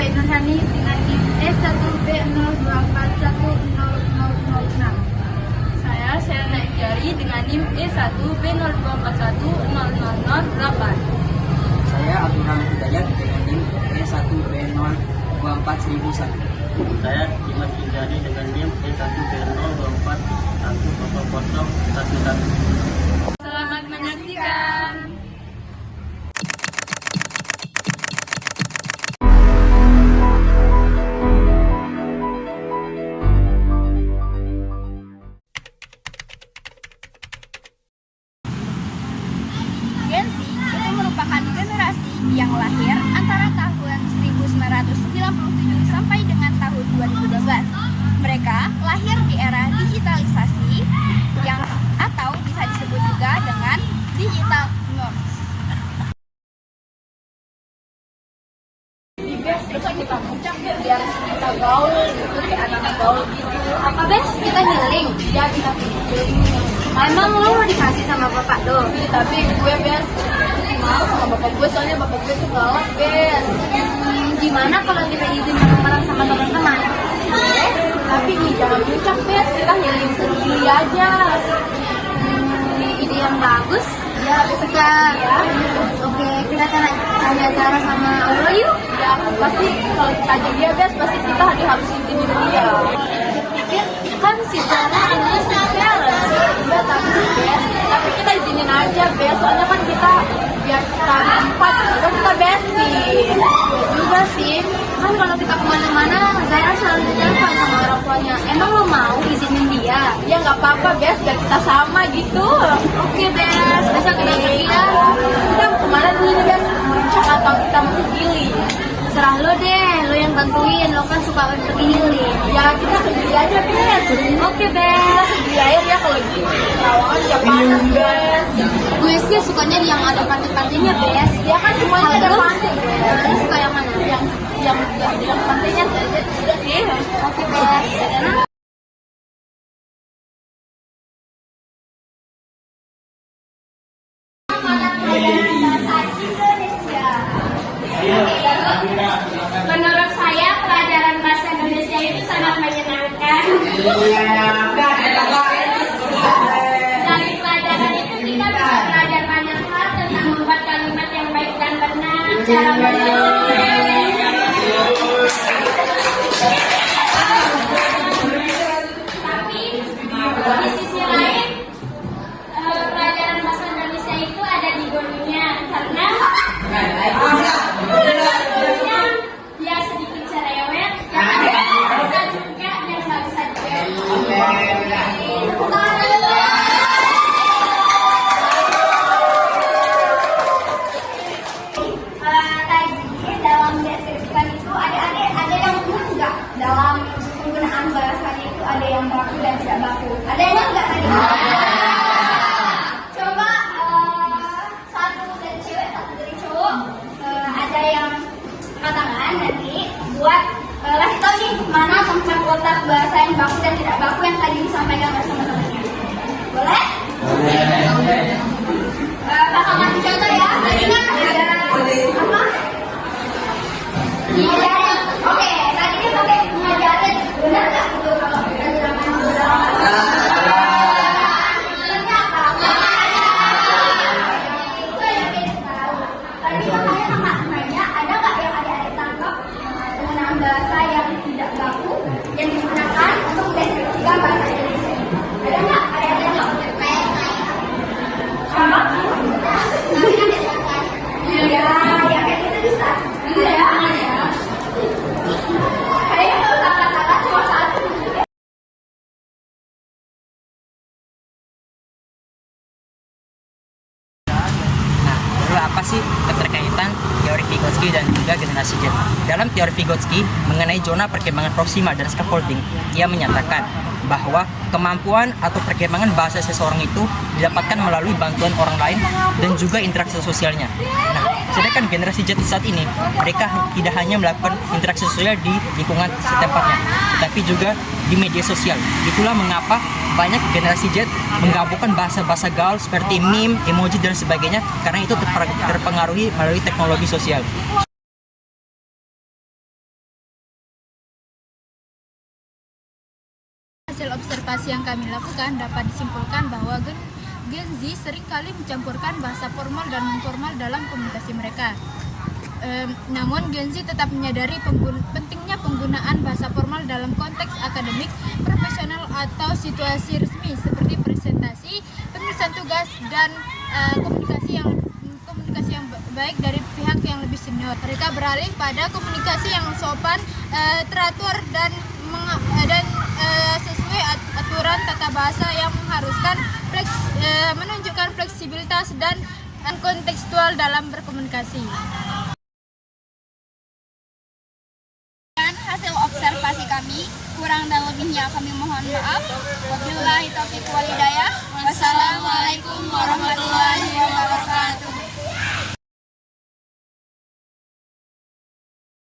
Baik Nurhani dengan NIM E1B02410006. Saya Selena Ikyari dengan NIM E1B02410008. Saya Abdurrahman Hidayat dengan NIM E1B024101. Saya Dimas Indari dengan NIM E1B02410011. Selamat menyaksikan. Gen Z itu merupakan generasi yang lahir antara tahun 1997 sampai dengan tahun 2012. Mereka lahir di era digitalisasi yang atau bisa disebut juga dengan digital nomads. Besok kita puncak biar kita gaul gitu, kayak anak-anak gaul gitu. Apa Bes? Kita healing. Ya kita healing. Emang lo mau dikasih sama bapak lo? Tapi gue Bes mau sama bapak gue, soalnya bapak gue tuh galak Bes. Gimana kalau kita izin bareng-bareng sama teman-teman? Tapi nih jangan puncak Bes, kita healing sendiri aja. Ide yang bagus. Ya besok Suka. ya. Oke, kita tanya Zara sama Aurel yuk. Ya pasti kalau kita ajak dia Bes, pasti kita harus izinin dia. Pikir kan si Zara ini si parents. Ya tapi Bes, tapi kita izinin aja Bes, soalnya kan kita biar kita empat, kan kita bestie. Juga sih, kan kalau kita kemana-mana Zara selalu ditelepon sama orang tuanya. Emang lo mau izinin dia? Ya nggak apa-apa Bes, biar kita sama gitu. Oke Bes, besok kita pergi ya. Kita mau kemana dulu nih Bes? Puncak atau kita mau ke Gili? Serah lo deh, lo yang bantuin, lo kan suka pergi healing. Ya kita ke Gili aja Bes. Oke Bes. Di air ya kalau di Terawangan ya panas Bes. Gue sih sukanya yang ada pantai-pantainya Bes. Ya kan semuanya ada Kalau lo, pantai Bes. lo suka yang mana? Yang pantainya aja juga sih. Oke Bes. Menurut saya pelajaran bahasa Indonesia itu sangat menyenangkan. Dari pelajaran itu kita bisa belajar banyak hal tentang membuat kalimat yang baik dan benar, cara menulis. Tapi di sisi lain, pelajaran bahasa Indonesia itu ada di gurunya karena dia sedikit cerewet, yang bisa juga dan nggak bisa juga. Tadi dalam deskripsikan itu ada yang benar nggak dalam penggunaan bahasanya itu, ada yang baku dan tidak baku. Ada yang nggak tadi? Coba satu dari cewek, satu dari cowok, ada yang angkat tangan nanti buat kasih tau nih mana tempat kotak bahasa yang baku dan tidak baku yang tadi disampaikan oleh teman-temannya. Boleh? Bakal kasih contoh ya. Ingat ada apa? Iya. Oke, tadi dia pakai ngajarin. Benar nggak itu kalau kita bahasa yang tidak baku yang digunakan untuk mendeskripsikan bahasa Indonesia. Ada nggak? Ada yang nggak? Sama? Iya, ya kayak gitu bisa. Gitu ya? Kayaknya kalau kata-kata cuma satu. Nah, lalu apa sih keterkaitan teori Vygotsky dan juga generasi Z? Dalam teori Vygotsky mengenai zona perkembangan proksima dan scaffolding, ia menyatakan bahwa kemampuan atau perkembangan bahasa seseorang itu didapatkan melalui bantuan orang lain dan juga interaksi sosialnya. Nah, sedangkan generasi Z saat ini, mereka tidak hanya melakukan interaksi sosial di lingkungan setempatnya, tetapi juga di media sosial. Itulah mengapa banyak generasi Z menggabungkan bahasa-bahasa gaul seperti meme, emoji, dan sebagainya, karena itu terpengaruhi melalui teknologi sosial. hasil observasi yang kami lakukan dapat disimpulkan bahwa Gen Z seringkali mencampurkan bahasa formal dan non-formal dalam komunikasi mereka. Namun Gen Z tetap menyadari pentingnya penggunaan bahasa formal dalam konteks akademik, profesional atau situasi resmi seperti presentasi, penulisan tugas dan komunikasi yang baik dari pihak yang lebih senior. Mereka beralih pada komunikasi yang sopan, teratur dan sesuai aturan tata bahasa yang mengharuskan menunjukkan fleksibilitas dan kontekstual dalam berkomunikasi. Hasil observasi kami, kurang dan lebihnya kami mohon maaf. Wabillahi taufiq wal hidayah.